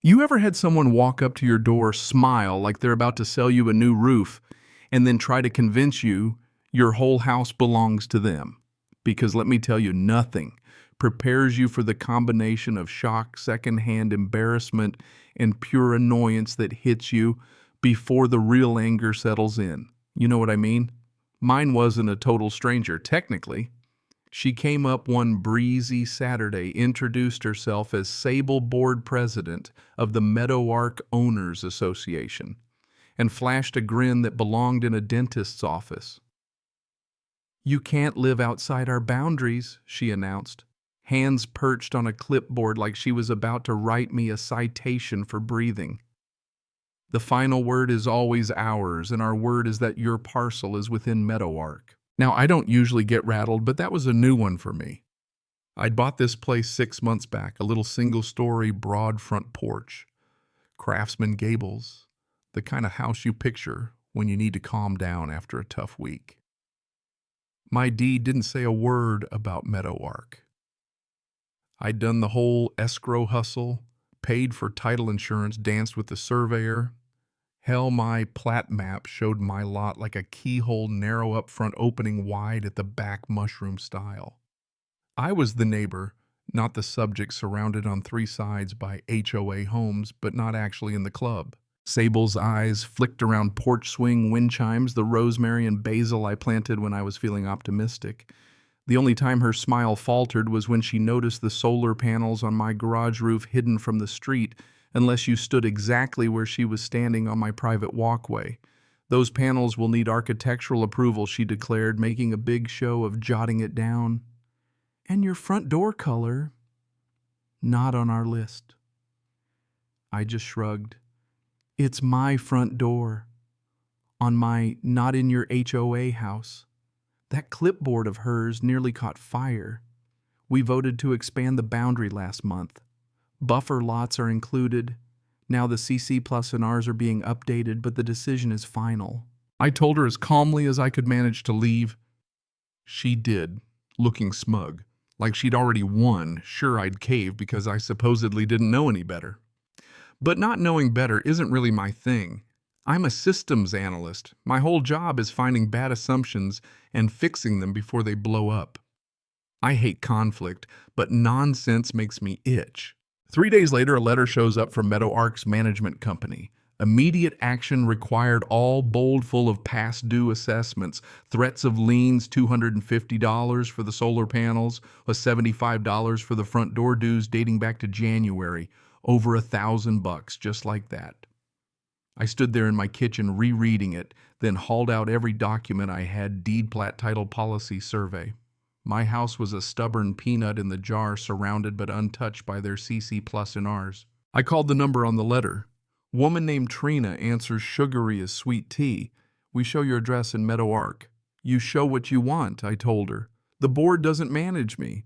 You ever had someone walk up to your door, smile like they're about to sell you a new roof, and then try to convince you your whole house belongs to them? Because let me tell you, nothing prepares you for the combination of shock, secondhand embarrassment, and pure annoyance that hits you before the real anger settles in. You know what I mean? Mine wasn't a total stranger, technically. She came up one breezy Saturday, introduced herself as Sable Board President of the Meadowlark Owners Association, and flashed a grin that belonged in a dentist's office. "You can't live outside our boundaries," she announced, hands perched on a clipboard like she was about to write me a citation for breathing. "The final word is always ours, and our word is that your parcel is within Meadowlark." Now, I don't usually get rattled, but that was a new one for me. I'd bought this place 6 months back, a little single-story, broad front porch. Craftsman gables, the kind of house you picture when you need to calm down after a tough week. My deed didn't say a word about Meadowlark. I'd done the whole escrow hustle, paid for title insurance, danced with the surveyor. Hell, my plat map showed my lot like a keyhole, narrow up front, opening wide at the back, mushroom style. I was the neighbor, not the subject, surrounded on three sides by HOA homes, but not actually in the club. Sable's eyes flicked around porch swing wind chimes, the rosemary and basil I planted when I was feeling optimistic. The only time her smile faltered was when she noticed the solar panels on my garage roof hidden from the street, unless you stood exactly where she was standing on my private walkway. "Those panels will need architectural approval," she declared, making a big show of jotting it down. "And your front door color, not on our list." I just shrugged. "It's my front door, on my not in your HOA house. That clipboard of hers nearly caught fire. We voted to expand the boundary last month. Buffer lots are included. Now the CC Plus and Rs are being updated, but the decision is final." I told her as calmly as I could manage to leave. She did, looking smug, like she'd already won. Sure, I'd cave because I supposedly didn't know any better. But not knowing better isn't really my thing. I'm a systems analyst. My whole job is finding bad assumptions and fixing them before they blow up. I hate conflict, but nonsense makes me itch. 3 days later, a letter shows up from Meadowlark's management company. Immediate action required, all bold, full of past due assessments, threats of liens, $250 for the solar panels, plus $75 for the front door dues dating back to January, over $1,000, just like that. I stood there in my kitchen rereading it, then hauled out every document I had, deed, plat, title, policy, survey. My house was a stubborn peanut in the jar, surrounded but untouched by their CC Plus and Rs. I called the number on the letter. "Woman named Trina answers, sugary as sweet tea. We show your address in Meadowlark." "You show what you want," I told her. "The board doesn't manage me.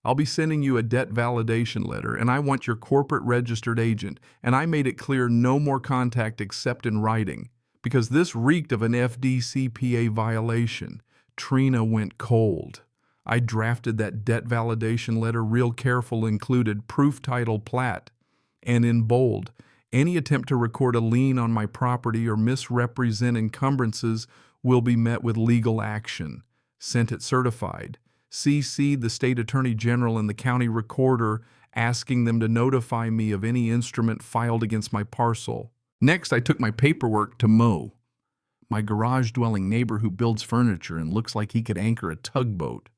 I'll be sending you a debt validation letter, and I want your corporate registered agent." And I made it clear no more contact except in writing, because this reeked of an FDCPA violation. Trina went cold. I drafted that debt validation letter real careful, included proof title plat, and in bold, "Any attempt to record a lien on my property or misrepresent encumbrances will be met with legal action." Sent it certified. CC the state attorney general and the county recorder, asking them to notify me of any instrument filed against my parcel. Next, I took my paperwork to Mo, my garage-dwelling neighbor who builds furniture and looks like he could anchor a tugboat.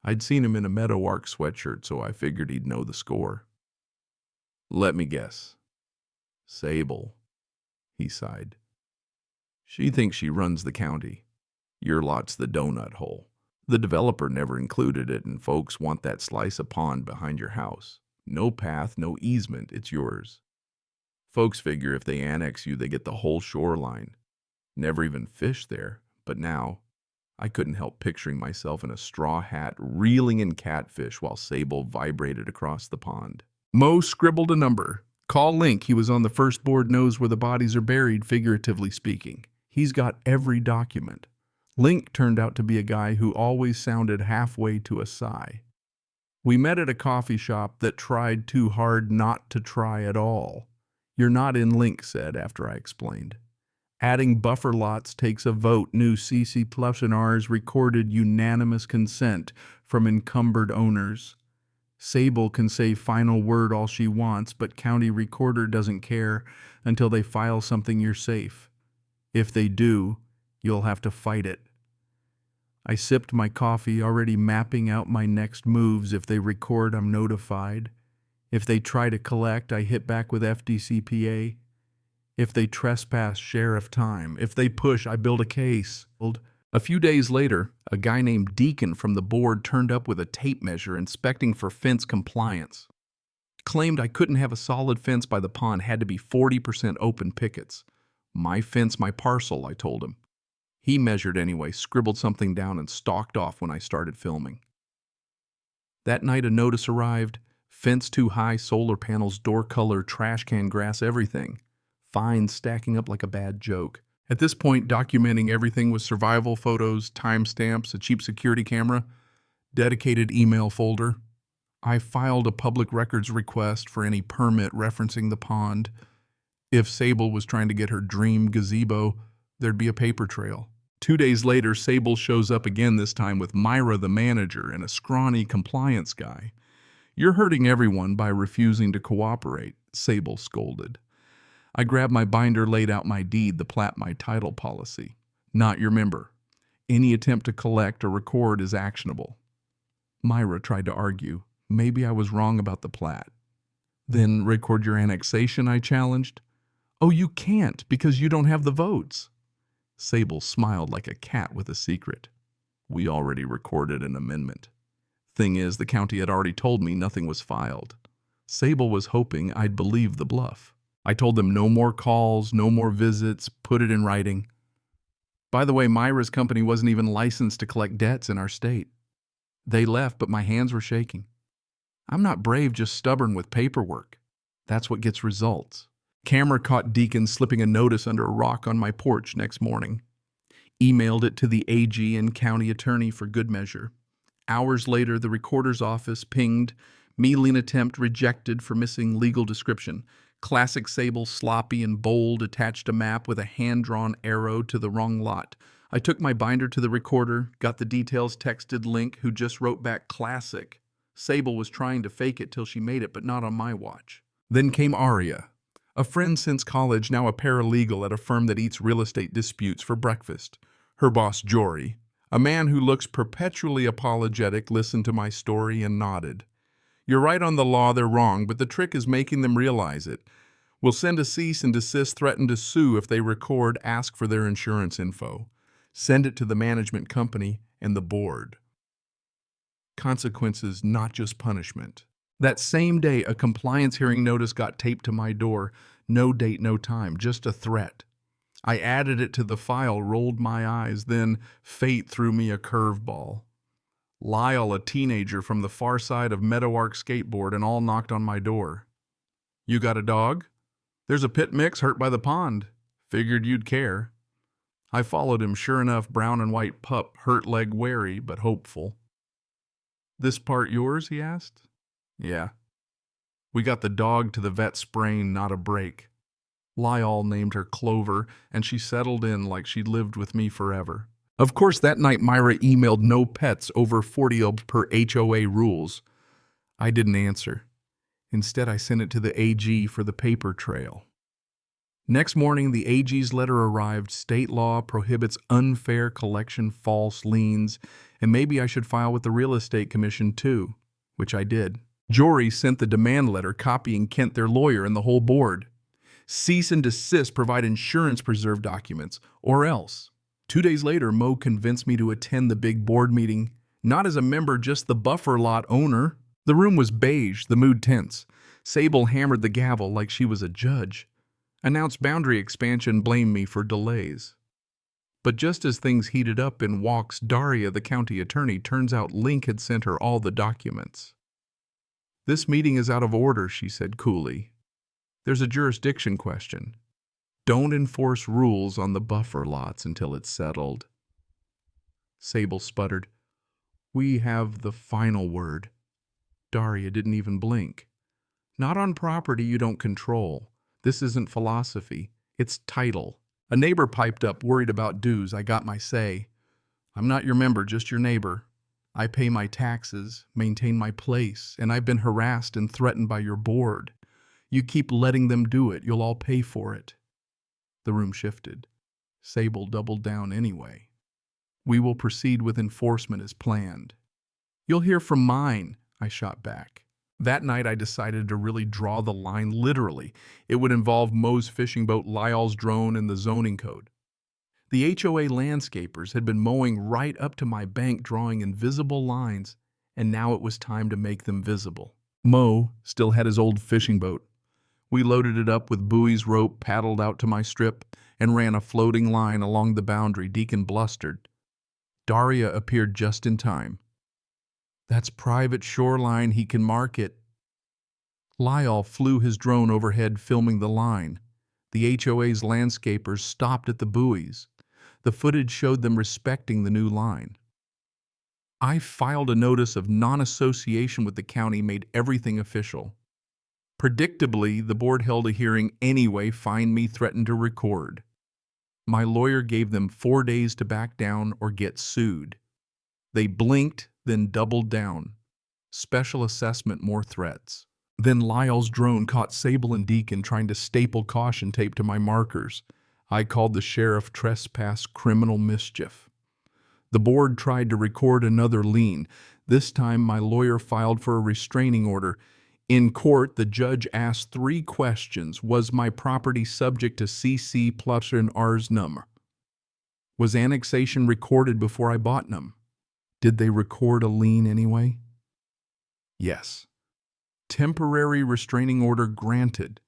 I'd seen him in a Meadowlark sweatshirt, so I figured he'd know the score. "Let me guess. Sable," he sighed. "She thinks she runs the county. Your lot's the donut hole. The developer never included it, and folks want that slice of pond behind your house. No path, no easement, it's yours. Folks figure if they annex you, they get the whole shoreline. Never even fished there, but now I couldn't help picturing myself in a straw hat, reeling in catfish while Sable vibrated across the pond. Mo scribbled a number. "Call Link. He was on the first board, knows where the bodies are buried, figuratively speaking. He's got every document." Link turned out to be a guy who always sounded halfway to a sigh. We met at a coffee shop that tried too hard not to try at all. "You're not in Link," said after I explained. "Adding buffer lots takes a vote. New CC Plus and R's recorded unanimous consent from encumbered owners. Sable can say final word all she wants, but county recorder doesn't care until they file something you're safe. If they do, you'll have to fight it." I sipped my coffee, already mapping out my next moves. If they record, I'm notified. If they try to collect, I hit back with FDCPA. If they trespass, sheriff time. If they push, I build a case. A few days later, a guy named Deacon from the board turned up with a tape measure inspecting for fence compliance. Claimed I couldn't have a solid fence by the pond, had to be 40% open pickets. "My fence, my parcel," I told him. He measured anyway, scribbled something down, and stalked off when I started filming. That night a notice arrived. Fence too high, solar panels, door color, trash can, grass, everything. Fines stacking up like a bad joke. At this point, documenting everything with survival photos, timestamps, a cheap security camera, dedicated email folder. I filed a public records request for any permit referencing the pond. If Sable was trying to get her dream gazebo, there'd be a paper trail. 2 days later, Sable shows up again, this time with Myra, the manager, and a scrawny compliance guy. "You're hurting everyone by refusing to cooperate," Sable scolded. I grabbed my binder, laid out my deed, the plat, my title policy. "Not your member. Any attempt to collect or record is actionable." Myra tried to argue. Maybe I was wrong about the plat. "Then record your annexation," I challenged. "Oh, you can't because you don't have the votes." Sable smiled like a cat with a secret. "We already recorded an amendment. Thing is, the county had already told me nothing was filed." Sable was hoping I'd believe the bluff. I told them no more calls, no more visits, put it in writing. By the way, Myra's company wasn't even licensed to collect debts in our state. They left, but my hands were shaking. I'm not brave, just stubborn with paperwork. That's what gets results. Camera caught Deacon slipping a notice under a rock on my porch next morning. Emailed it to the AG and county attorney for good measure. Hours later, the recorder's office pinged, "Mealing attempt rejected for missing legal description." Classic Sable, sloppy and bold, attached a map with a hand-drawn arrow to the wrong lot. I took my binder to the recorder, got the details, texted Link, who just wrote back, "Classic." Sable was trying to fake it till she made it, but not on my watch. Then came Aria, a friend since college, now a paralegal at a firm that eats real estate disputes for breakfast. Her boss, Jory, a man who looks perpetually apologetic, listened to my story and nodded. "You're right on the law, they're wrong, but the trick is making them realize it. We'll send a cease and desist, threaten to sue if they record, ask for their insurance info. Send it to the management company and the board. Consequences, not just punishment." That same day, a compliance hearing notice got taped to my door. No date, no time, just a threat. I added it to the file, rolled my eyes, then fate threw me a curveball. Lyle, a teenager from the far side of Meadowlark Skateboard, and all knocked on my door. "You got a dog? There's a pit mix hurt by the pond. Figured you'd care." I followed him. Sure enough, brown and white pup, hurt leg wary, but hopeful. "This part yours?" he asked. "Yeah. We got the dog to the vet sprain, not a break." Lyle named her Clover, and she settled in like she'd lived with me forever. Of course, that night Myra emailed no pets over 40 per HOA rules. I didn't answer. Instead, I sent it to the AG for the paper trail. Next morning, the AG's letter arrived. State law prohibits unfair collection, false liens, and maybe I should file with the Real Estate Commission too, which I did. Jory sent the demand letter copying Kent, their lawyer, and the whole board. Cease and desist, provide insurance preserve documents, or else. 2 days later, Mo convinced me to attend the big board meeting, not as a member, just the buffer lot owner. The room was beige, the mood tense. Sable hammered the gavel like she was a judge. Announced boundary expansion, blamed me for delays. But just as things heated up, in walks Daria, the county attorney. Turns out Link had sent her all the documents. "This meeting is out of order," she said coolly. "There's a jurisdiction question. Don't enforce rules on the buffer lots until it's settled." Sable sputtered, "We have the final word." Daria didn't even blink. "Not on property you don't control. This isn't philosophy, it's title. A neighbor piped up, worried about dues. I got my say. I'm not your member, just your neighbor. I pay my taxes, maintain my place, and I've been harassed and threatened by your board. You keep letting them do it, you'll all pay for it. The room shifted. Sable doubled down anyway. We will proceed with enforcement as planned. You'll hear from mine, I shot back. That night I decided to really draw the line literally. It would involve Mo's fishing boat, Lyall's drone, and the zoning code. The HOA landscapers had been mowing right up to my bank, drawing invisible lines, and now it was time to make them visible. Mo still had his old fishing boat. We loaded it up with buoys, rope, paddled out to my strip, and ran a floating line along the boundary. Deacon blustered. Daria appeared just in time. That's private shoreline, he can mark it. Lyall flew his drone overhead, filming the line. The HOA's landscapers stopped at the buoys. The footage showed them respecting the new line. I filed a notice of non-association with the county, made everything official. Predictably, the board held a hearing anyway, fined me, threatened to record. My lawyer gave them 4 days to back down or get sued. They blinked, then doubled down. Special assessment, more threats. Then Lyall's drone caught Sable and Deacon trying to staple caution tape to my markers. I called the sheriff, trespass, criminal mischief. The board tried to record another lien. This time my lawyer filed for a restraining order. In court, the judge asked 3 questions. Was my property subject to CC plus an Rs number? Was annexation recorded before I bought them? Did they record a lien anyway? Yes. Temporary restraining order granted.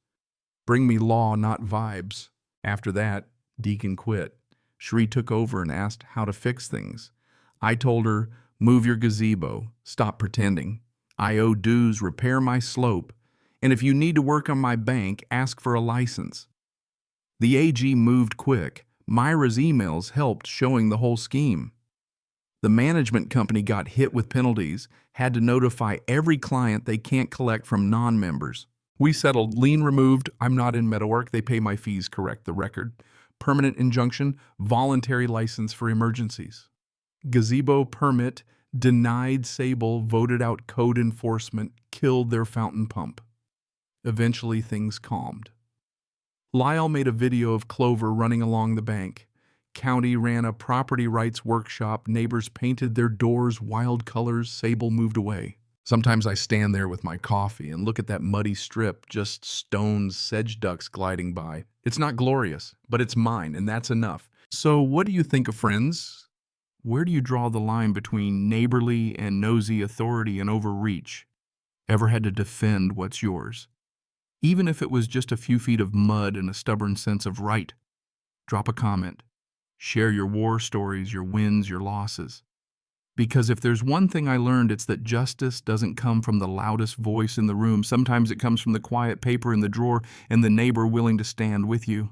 Bring me law, not vibes. After that, Deacon quit. Sheree took over and asked how to fix things. I told her, move your gazebo, stop pretending. I owe dues, repair my slope, and if you need to work on my bank, ask for a license. The AG moved quick. Myra's emails helped, showing the whole scheme. The management company got hit with penalties, had to notify every client they can't collect from non-members. We settled, lien removed, I'm not in Meadowwork, they pay my fees, correct the record. Permanent injunction, voluntary license for emergencies. Gazebo permit, denied. Sable, voted out code enforcement, killed their fountain pump. Eventually things calmed. Lyall made a video of Clover running along the bank. County ran a property rights workshop, neighbors painted their doors wild colors. Sable moved away. Sometimes I stand there with my coffee and look at that muddy strip, just stones, sedge ducks gliding by. It's not glorious, but it's mine, and that's enough. So what do you think of friends? Where do you draw the line between neighborly and nosy authority and overreach? Ever had to defend what's yours? Even if it was just a few feet of mud and a stubborn sense of right. Drop a comment. Share your war stories, your wins, your losses. Because if there's one thing I learned, it's that justice doesn't come from the loudest voice in the room. Sometimes it comes from the quiet paper in the drawer and the neighbor willing to stand with you.